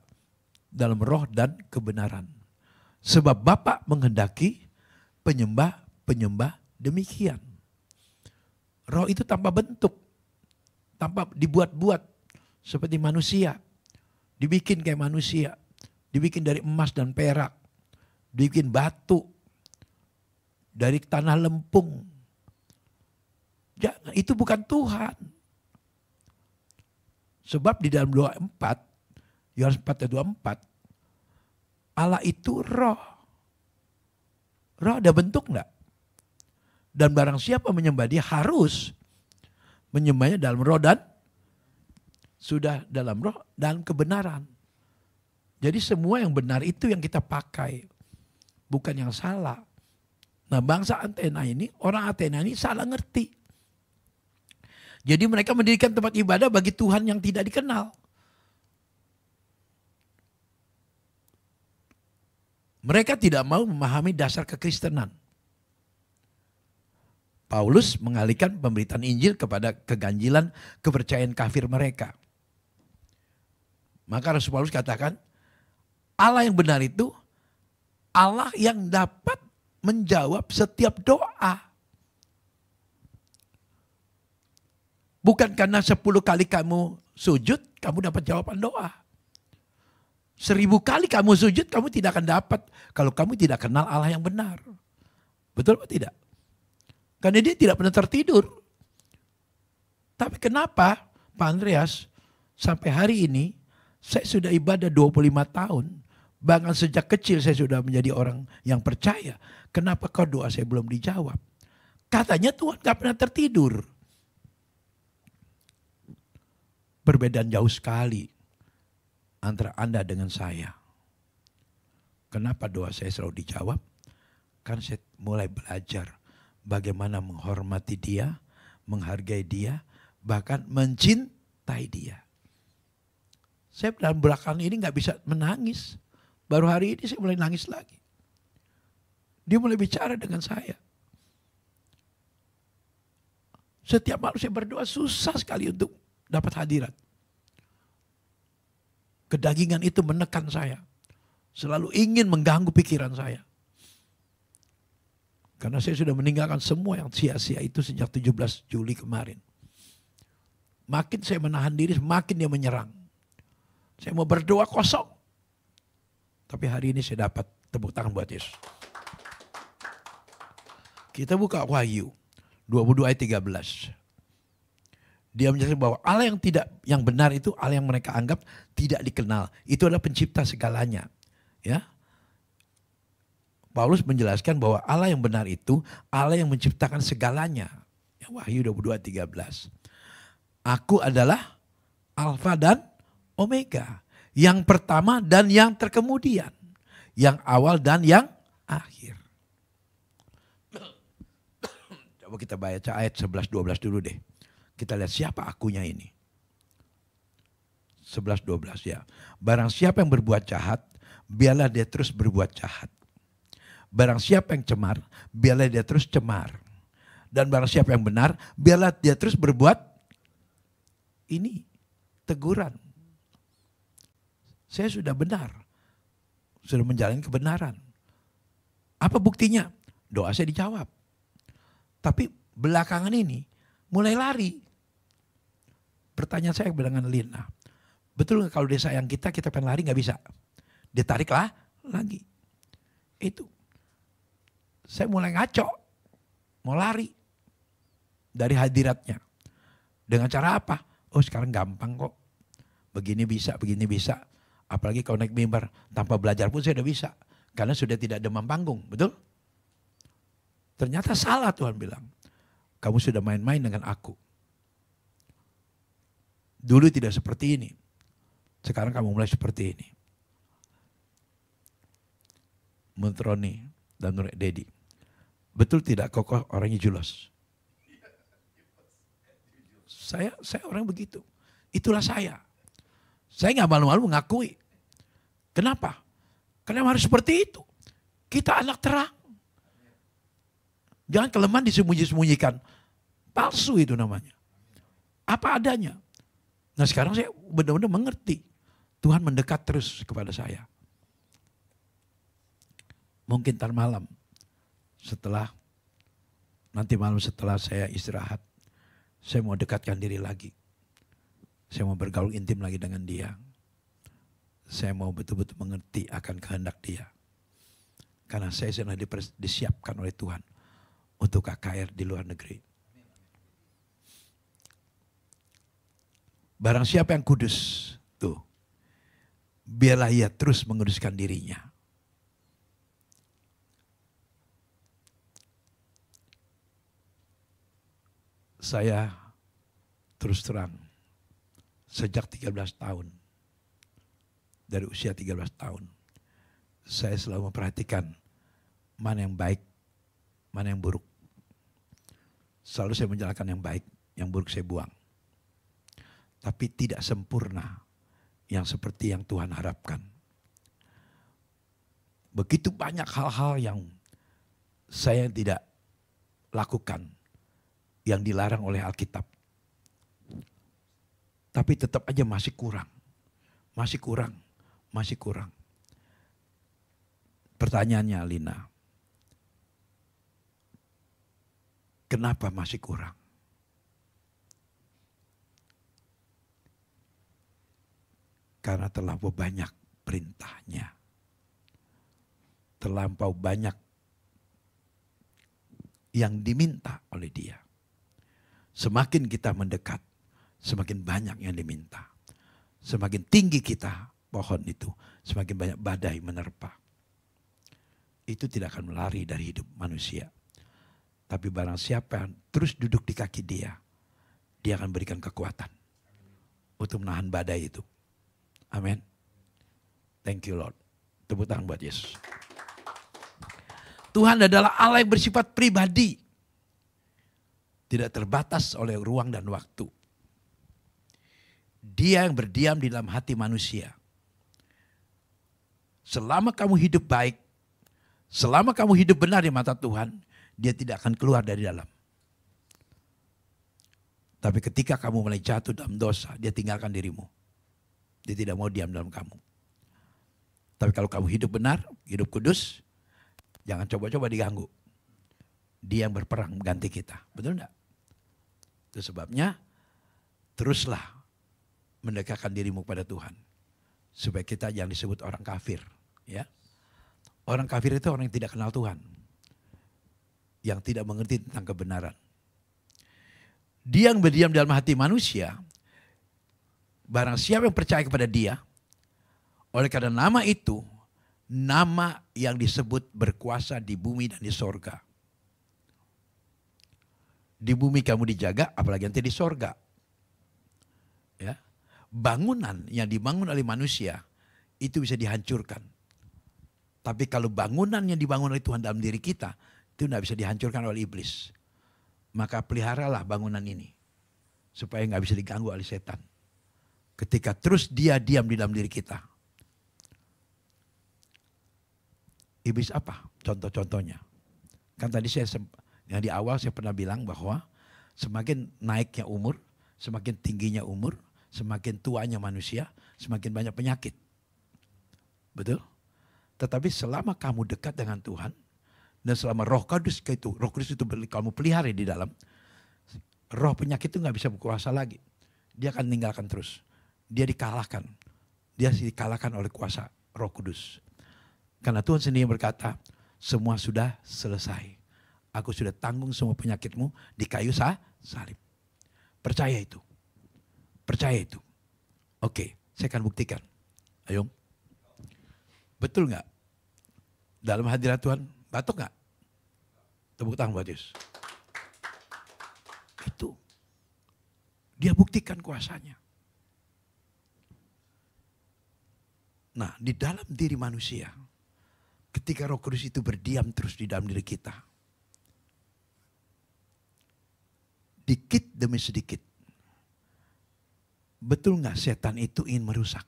C: dalam roh dan kebenaran. Sebab Bapa menghendaki penyembah-penyembah demikian. Roh itu tanpa bentuk, tanpa dibuat-buat seperti manusia. Dibikin kayak manusia, dibikin dari emas dan perak, dibikin batu, dari tanah lempung. Jangan, itu bukan Tuhan. Sebab di dalam 24, Yohanes 4 ayat 24, Allah itu roh. Roh ada bentuk enggak? Dan barang siapa menyembah dia harus menyembahnya dalam roh dan sudah dalam roh dan kebenaran. Jadi semua yang benar itu yang kita pakai. Bukan yang salah. Nah bangsa Athena ini, orang Athena ini salah ngerti. Jadi mereka mendirikan tempat ibadah bagi Tuhan yang tidak dikenal. Mereka tidak mau memahami dasar kekristenan. Paulus mengalihkan pemberitaan Injil kepada keganjilan kepercayaan kafir mereka. Maka Rasul Paulus katakan, Allah yang benar itu Allah yang dapat menjawab setiap doa. Bukan karena 10 kali kamu sujud, kamu dapat jawaban doa. 1000 kali kamu sujud, kamu tidak akan dapat kalau kamu tidak kenal Allah yang benar. Betul atau tidak? Karena dia tidak pernah tertidur. Tapi kenapa Pak Andreas sampai hari ini saya sudah ibadah 25 tahun. Bahkan sejak kecil saya sudah menjadi orang yang percaya. Kenapa kau doa saya belum dijawab? Katanya Tuhan gak pernah tertidur. Perbedaan jauh sekali antara Anda dengan saya. Kenapa doa saya selalu dijawab? Karena saya mulai belajar bagaimana menghormati dia, menghargai dia, bahkan mencintai dia. Saya dalam belakang ini gak bisa menangis. Baru hari ini saya mulai nangis lagi. Dia mulai bicara dengan saya. Setiap malam saya berdoa susah sekali untuk dapat hadirat. Kedagingan itu menekan saya. Selalu ingin mengganggu pikiran saya. Karena saya sudah meninggalkan semua yang sia-sia itu sejak 17 Juli kemarin. Makin saya menahan diri, makin dia menyerang. Saya mau berdoa kosong. Tapi hari ini saya dapat tepuk tangan buat Yesus. Kita buka Wahyu 22 ayat 13. Dia menjelaskan bahwa Allah yang benar itu Allah yang mereka anggap tidak dikenal. Itu adalah pencipta segalanya. Ya. Paulus menjelaskan bahwa Allah yang benar itu Allah yang menciptakan segalanya. Ya, Wahyu 22 ayat 13. Aku adalah Alfa dan Omega. Yang pertama dan yang terkemudian. Yang awal dan yang akhir. Coba kita baca ayat 11-12 dulu deh. Kita lihat siapa akunya ini. 11-12 ya. Barang siapa yang berbuat jahat, biarlah dia terus berbuat jahat. Barang siapa yang cemar, biarlah dia terus cemar. Dan barang siapa yang benar, biarlah dia terus berbuat ini. Teguran. Saya sudah benar. Sudah menjalani kebenaran. Apa buktinya? Doa saya dijawab. Tapi belakangan ini mulai lari. Pertanyaan saya dengan Lina. Betul nggak kalau dia sayang kita pengen lari nggak bisa? Dia tariklah lagi. Itu. Saya mulai ngaco. Mau lari. Dari hadiratnya. Dengan cara apa? Oh sekarang gampang kok. Begini bisa, begini bisa. Apalagi kalau naik mimbar. Tanpa belajar pun saya udah bisa. Karena sudah tidak demam panggung. Betul? Ternyata salah Tuhan bilang. Kamu sudah main-main dengan aku. Dulu tidak seperti ini. Sekarang kamu mulai seperti ini. Menurut Roni dan Nur Dedi. Betul tidak kokoh orangnya julos? Saya orang begitu. Itulah saya. Saya nggak malu-malu mengakui. Kenapa? Karena harus seperti itu. Kita anak terang. Jangan kelemahan disembunyi-sembunyikan. Palsu itu namanya. Apa adanya. Nah sekarang saya benar-benar mengerti. Tuhan mendekat terus kepada saya. Mungkin ntar malam. Nanti malam setelah saya istirahat. Saya mau dekatkan diri lagi. Saya mau bergaul intim lagi dengan dia. Saya mau betul-betul mengerti akan kehendak dia. Karena saya sudah disiapkan oleh Tuhan. Untuk KKR di luar negeri. Barang siapa yang kudus, tuh, biarlah ia terus menguduskan dirinya. Saya terus terang, sejak 13 tahun, dari usia 13 tahun, saya selalu memperhatikan mana yang baik, mana yang buruk. Selalu saya menjalankan yang baik, yang buruk saya buang. Tapi tidak sempurna yang seperti yang Tuhan harapkan. Begitu banyak hal-hal yang saya tidak lakukan, yang dilarang oleh Alkitab. Tapi tetap aja masih kurang. Masih kurang, masih kurang. Pertanyaannya Lina, kenapa masih kurang? Karena terlampau banyak perintahnya. Terlampau banyak yang diminta oleh dia. Semakin kita mendekat, semakin banyak yang diminta. Semakin tinggi kita pohon itu, semakin banyak badai menerpa. Itu tidak akan melari dari hidup manusia. Tapi barang siapa yang terus duduk di kaki dia, dia akan berikan kekuatan untuk menahan badai itu. Amin. Thank you Lord. Tepuk tangan buat Yesus. Tuhan adalah Allah yang bersifat pribadi. Tidak terbatas oleh ruang dan waktu. Dia yang berdiam di dalam hati manusia. Selama kamu hidup baik, selama kamu hidup benar di mata Tuhan, dia tidak akan keluar dari dalam. Tapi ketika kamu mulai jatuh dalam dosa, dia tinggalkan dirimu. Dia tidak mau diam dalam kamu. Tapi kalau kamu hidup benar, hidup kudus, jangan coba-coba diganggu. Dia yang berperang mengganti kita. Betul enggak? Itu sebabnya teruslah mendekatkan dirimu pada Tuhan. Supaya kita jangan disebut orang kafir. Ya. Orang kafir itu orang yang tidak kenal Tuhan. Yang tidak mengerti tentang kebenaran. Dia yang berdiam dalam hati manusia, barang siapa yang percaya kepada dia, oleh karena nama itu, nama yang disebut berkuasa di bumi dan di sorga. Di bumi kamu dijaga, apalagi nanti di sorga. Ya. Bangunan yang dibangun oleh manusia, itu bisa dihancurkan. Tapi kalau bangunan yang dibangun oleh Tuhan dalam diri kita, itu tidak bisa dihancurkan oleh iblis. Maka peliharalah bangunan ini. Supaya nggak bisa diganggu oleh setan. Ketika terus dia diam di dalam diri kita. Iblis apa? Contoh-contohnya. Kan tadi yang di awal saya pernah bilang bahwa semakin naiknya umur, semakin tingginya umur, semakin tuanya manusia, semakin banyak penyakit. Betul? Tetapi selama kamu dekat dengan Tuhan, dan selama Roh Kudus itu kamu pelihara di dalam, roh penyakit itu nggak bisa berkuasa lagi. Dia akan meninggalkan terus. Dia dikalahkan. Dia dikalahkan oleh kuasa Roh Kudus. Karena Tuhan sendiri berkata, semua sudah selesai. Aku sudah tanggung semua penyakitmu di kayu salib. Percaya itu. Percaya itu. Oke, saya akan buktikan. Ayo. Betul nggak? Dalam hadirat Tuhan, batuk nggak? Tepuk tangan buat Yesus. Itu. Dia buktikan kuasanya. Nah, di dalam diri manusia, ketika Roh Kudus itu berdiam terus di dalam diri kita, dikit demi sedikit, betul nggak setan itu ingin merusak?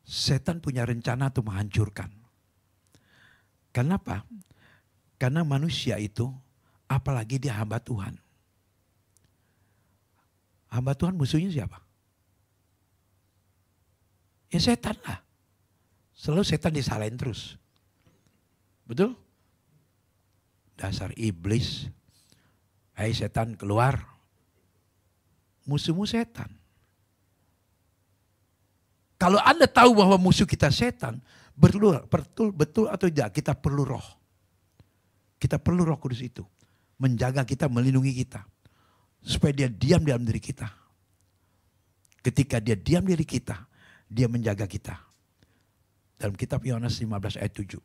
C: Setan punya rencana untuk menghancurkan. Kenapa? Karena manusia itu, apalagi dia hamba Tuhan. Hamba Tuhan musuhnya siapa? Ya setan lah. Selalu setan disalahin terus. Betul? Dasar iblis. Hai setan keluar. Musuhmu setan. Kalau Anda tahu bahwa musuh kita setan, betul atau tidak, kita perlu roh. Kita perlu Roh Kudus itu. Menjaga kita, melindungi kita. Supaya dia diam dalam diri kita. Ketika dia diam diri kita, dia menjaga kita. Dalam kitab Yohanes 15 ayat 7.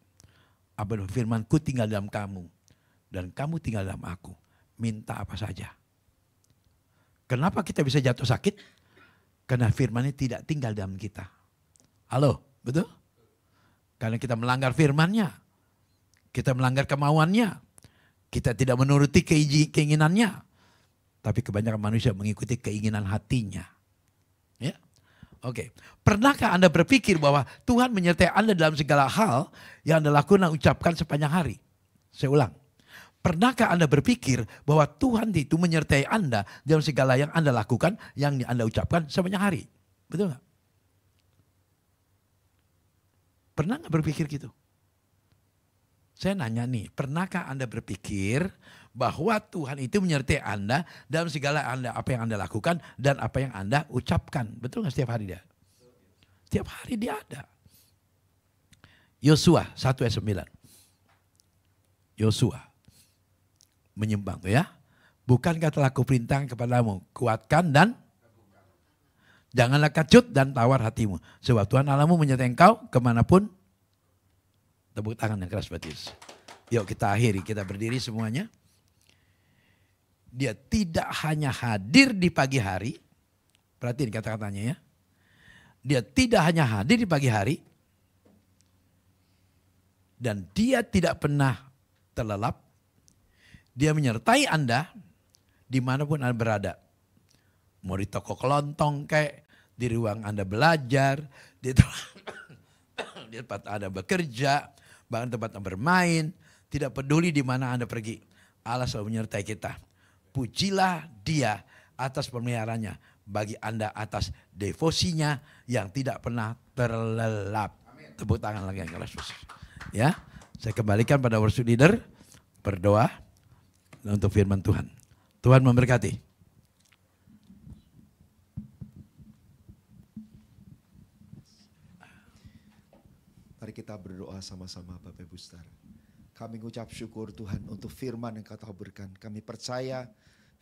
C: Apabila firman-Ku tinggal dalam kamu, dan kamu tinggal dalam aku, minta apa saja. Kenapa kita bisa jatuh sakit? Karena firman-Nya tidak tinggal dalam kita. Halo, betul? Karena kita melanggar firman-Nya. Kita melanggar kemauannya. Kita tidak menuruti keinginannya. Tapi kebanyakan manusia mengikuti keinginan hatinya. Ya, oke. Pernahkah Anda berpikir bahwa Tuhan menyertai Anda dalam segala hal yang Anda lakukan dan ucapkan sepanjang hari? Saya ulang. Pernahkah Anda berpikir bahwa Tuhan itu menyertai Anda dalam segala yang Anda lakukan, yang Anda ucapkan sepanjang hari? Betul nggak? Pernah nggak berpikir gitu? Saya nanya nih, pernahkah Anda berpikir bahwa Tuhan itu menyertai Anda dalam segala apa yang Anda lakukan dan apa yang Anda ucapkan? Betul nggak setiap hari dia? Setiap hari dia ada. Yosua 1 ayat 9. Yosua menyimpang tuh ya. Bukankah telah kuperintahkan kepadamu, kuatkan dan janganlah kecut dan tawar hatimu. Sebab Tuhan Allahmu menyertai engkau kemanapun. Tepuk tangan yang keras buat Yesus. Yuk kita akhiri, kita berdiri semuanya. Dia tidak hanya hadir di pagi hari. Perhatiin kata-katanya ya. Dia tidak hanya hadir di pagi hari. Dan dia tidak pernah terlelap. Dia menyertai Anda dimanapun Anda berada. Mau di toko kelontong kayak, di ruang Anda belajar, di tempat Anda bekerja, bahkan tempat Anda bermain, tidak peduli di mana Anda pergi. Allah selalu menyertai kita. Pujilah Dia atas pemeliharaannya, bagi Anda atas devosinya yang tidak pernah terlelap. Tepuk tangan lagi yang keras. Ya, saya kembalikan pada worship leader, berdoa untuk firman Tuhan. Tuhan memberkati.
A: Mari kita berdoa sama-sama Bapak Ibu Saudara. Kami mengucap syukur Tuhan untuk firman yang Kau taburkan. Kami percaya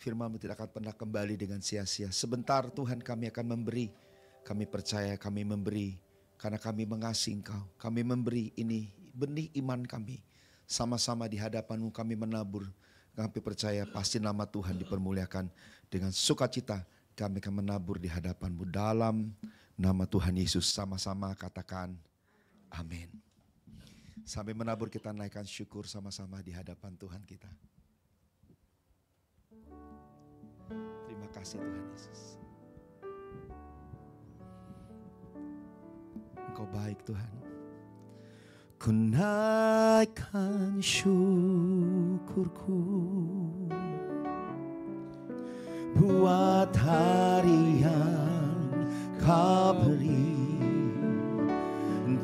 A: firman-Mu tidak akan pernah kembali dengan sia-sia. Sebentar Tuhan kami akan memberi. Kami percaya kami memberi karena kami mengasihi Engkau. Kami memberi ini benih iman kami. Sama-sama di hadapan-Mu kami menabur. Kami percaya pasti nama Tuhan dipermuliakan. Dengan sukacita kami akan menabur di hadapan-Mu. Dalam nama Tuhan Yesus sama-sama katakan amin. Sampai menabur kita naikkan syukur sama-sama di hadapan Tuhan kita. Terima kasih Tuhan Yesus. Engkau baik Tuhan. Ku naikkan syukurku buat hari yang Kau beri.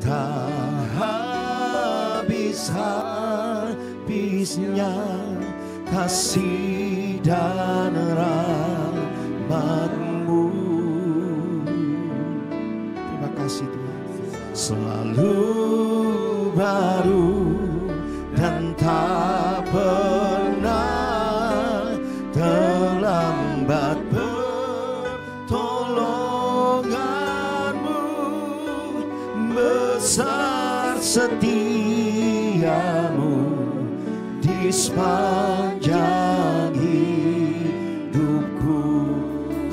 A: Tak habis-habisnya kasih dan rahmat-Mu. Terima kasih Tuhan. Selalu baru dan tak pernah terlambat. Besar setiamu di sepanjang hidupku.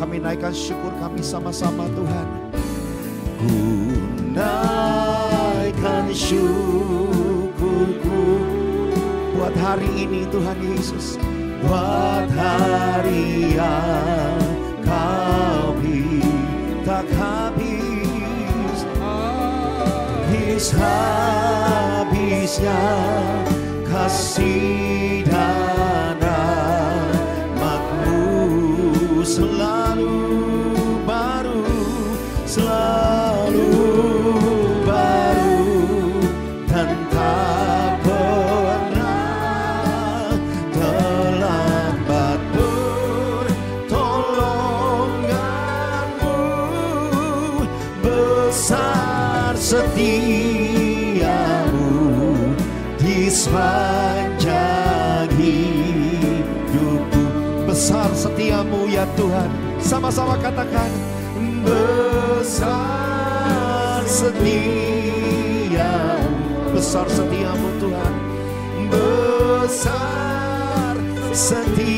A: Kami naikkan syukur kami sama-sama Tuhan. Ku naikkan syukurku buat hari ini Tuhan Yesus. Buat hari yang Kau beri tak habisnya kasih dan rahmat-Mu. Selalu baru dan tak pernah terlambat. Pertolongan-Mu besar setiamu di sepanjang hidupku. Besar setiamu ya Tuhan. Sama-sama katakan, besar setiamu. Besar setiamu Tuhan. Besar setiamu.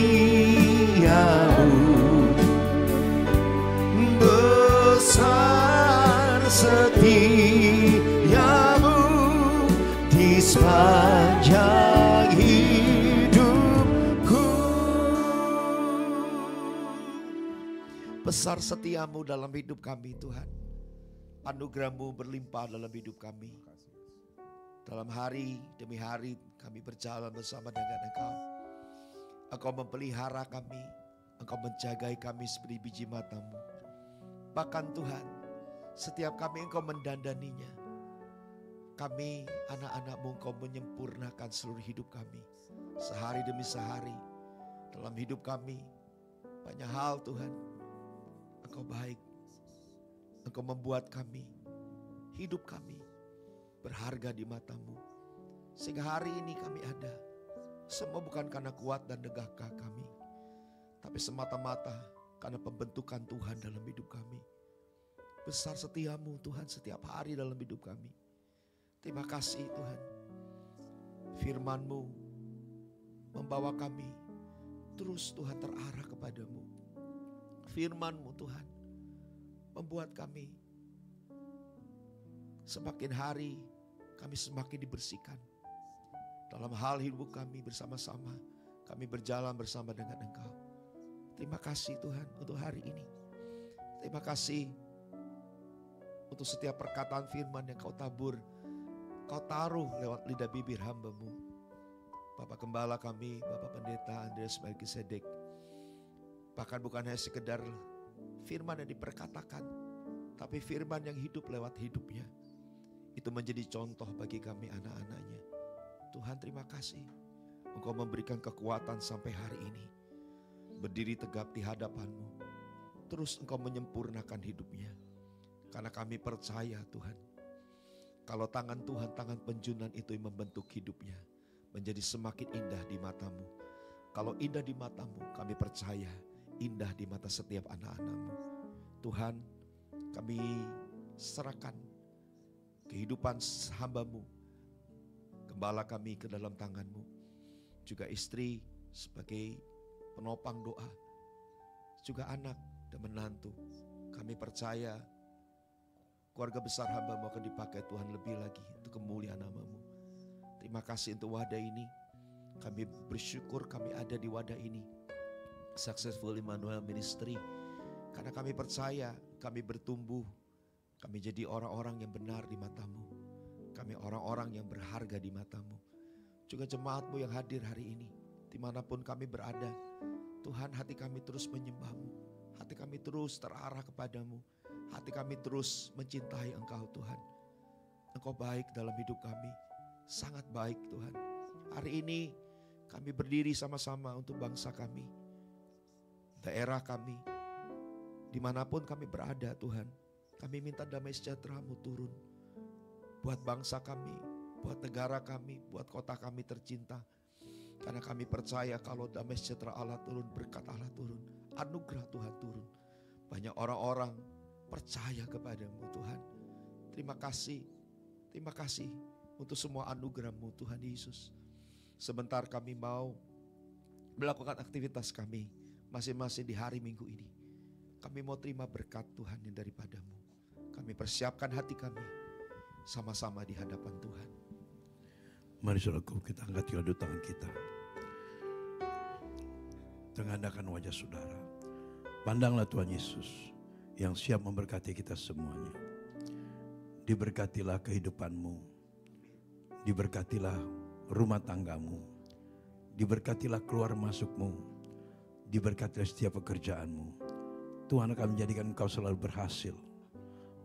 A: Besar setiamu di sepanjang hidupku. Besar setiamu dalam hidup kami Tuhan. Anugerah-Mu berlimpah dalam hidup kami. Dalam hari demi hari kami berjalan bersama dengan Engkau. Engkau memelihara kami. Engkau menjagai kami seperti biji mata-Mu. Bahkan Tuhan, setiap kami Engkau mendandaninya. Kami anak-anak-Mu Engkau menyempurnakan seluruh hidup kami. Sehari demi sehari. Dalam hidup kami banyak hal Tuhan. Engkau baik. Engkau membuat kami, hidup kami berharga di mata-Mu. Sehingga hari ini kami ada. Semua bukan karena kuat dan gagah kami. Tapi semata-mata karena pembentukan Tuhan dalam hidup kami. Besar setiamu Tuhan setiap hari dalam hidup kami. Terima kasih Tuhan. Firman-Mu membawa kami terus Tuhan terarah kepadamu. Firman-Mu Tuhan membuat kami semakin hari kami semakin dibersihkan. Dalam hal hidup kami bersama-sama kami berjalan bersama dengan Engkau. Terima kasih Tuhan untuk hari ini. Terima kasih untuk setiap perkataan firman yang Kau tabur, Kau taruh lewat lidah bibir hamba-Mu. Bapak Gembala kami, Bapak Pendeta Andreas Melkisedek, Bahkan bukan hanya sekedar firman yang diperkatakan, tapi firman yang hidup lewat hidupnya. Itu menjadi contoh bagi kami anak-anaknya. Tuhan terima kasih. Engkau memberikan kekuatan sampai hari ini. Berdiri tegap di hadapan-Mu. Terus Engkau menyempurnakan hidupnya. Karena kami percaya Tuhan. Kalau tangan Tuhan, tangan penjunan itu yang membentuk hidupnya. Menjadi semakin indah di mata-Mu. Kalau indah di mata-Mu, kami percaya indah di mata setiap anak-anak-Mu. Tuhan, kami serahkan kehidupan hamba-Mu, gembala kami ke dalam tangan-Mu. Juga istri sebagai penopang doa, juga anak dan menantu. Kami percaya keluarga besar hamba-Mu akan dipakai Tuhan lebih lagi untuk kemuliaan nama-Mu. Terima kasih untuk wadah ini. Kami bersyukur kami ada di wadah ini. Successful Emmanuel Ministry. Karena kami percaya kami bertumbuh. Kami jadi orang-orang yang benar di mata-Mu. Kami orang-orang yang berharga di mata-Mu. Juga jemaat-Mu yang hadir hari ini. Dimanapun kami berada. Tuhan, hati kami terus menyembah-Mu. Hati kami terus terarah kepada-Mu. Hati kami terus mencintai Engkau Tuhan. Engkau baik dalam hidup kami. Sangat baik Tuhan. Hari ini kami berdiri sama-sama untuk bangsa kami. Daerah kami. Dimanapun kami berada Tuhan. Kami minta damai sejahtera-Mu turun. Buat bangsa kami, buat negara kami, buat kota kami tercinta. Karena kami percaya kalau damai sejahtera Allah turun, berkat Allah turun, anugerah Tuhan turun. Banyak orang-orang percaya kepada-Mu Tuhan. Terima kasih untuk semua anugerah-Mu Tuhan Yesus. Sebentar kami mau melakukan aktivitas kami masing-masing di hari Minggu ini. Kami mau terima berkat Tuhan yang daripada-Mu. Kami persiapkan hati kami sama-sama di hadapan Tuhan.
C: Mari saudaraku, kita angkat kedua tangan kita. Tengadahkan wajah saudara. Pandanglah Tuhan Yesus yang siap memberkati kita semuanya. Diberkatilah kehidupanmu. Diberkatilah rumah tanggamu. Diberkatilah keluar masukmu. Diberkatilah setiap pekerjaanmu. Tuhan akan menjadikan engkau selalu berhasil.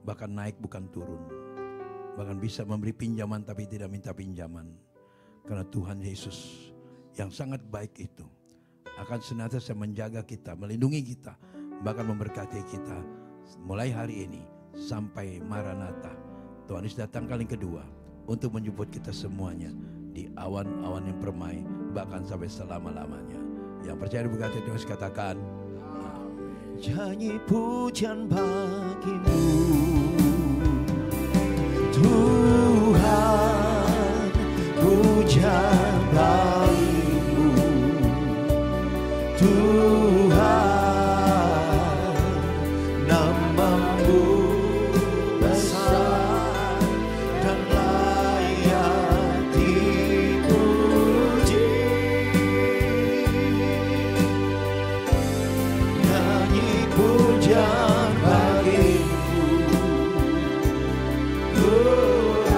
C: Bahkan naik bukan turun. Bahkan bisa memberi pinjaman tapi tidak minta pinjaman. Karena Tuhan Yesus yang sangat baik itu akan senantiasa menjaga kita, melindungi kita, bahkan memberkati kita mulai hari ini sampai Maranatha. Tuhan Yesus datang kali kedua untuk menjemput kita semuanya di awan-awan yang permai, bahkan sampai selama-lamanya. Yang percaya diberkati Tuhan Yesus katakan,
B: nyanyi pujian bagimu Tuhan, pujian bagimu Tuhan, nama-Mu besar dan layak dipuji. Nyanyi pujian bagimu Tuhan,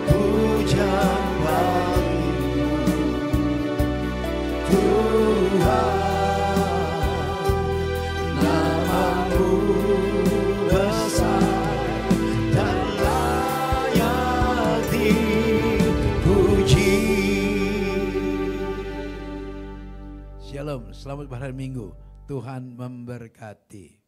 B: pujian bagimu Tuhan, nama-Mu besar dan layak dipuji.
C: Shalom, selamat berhari Minggu. Tuhan memberkati.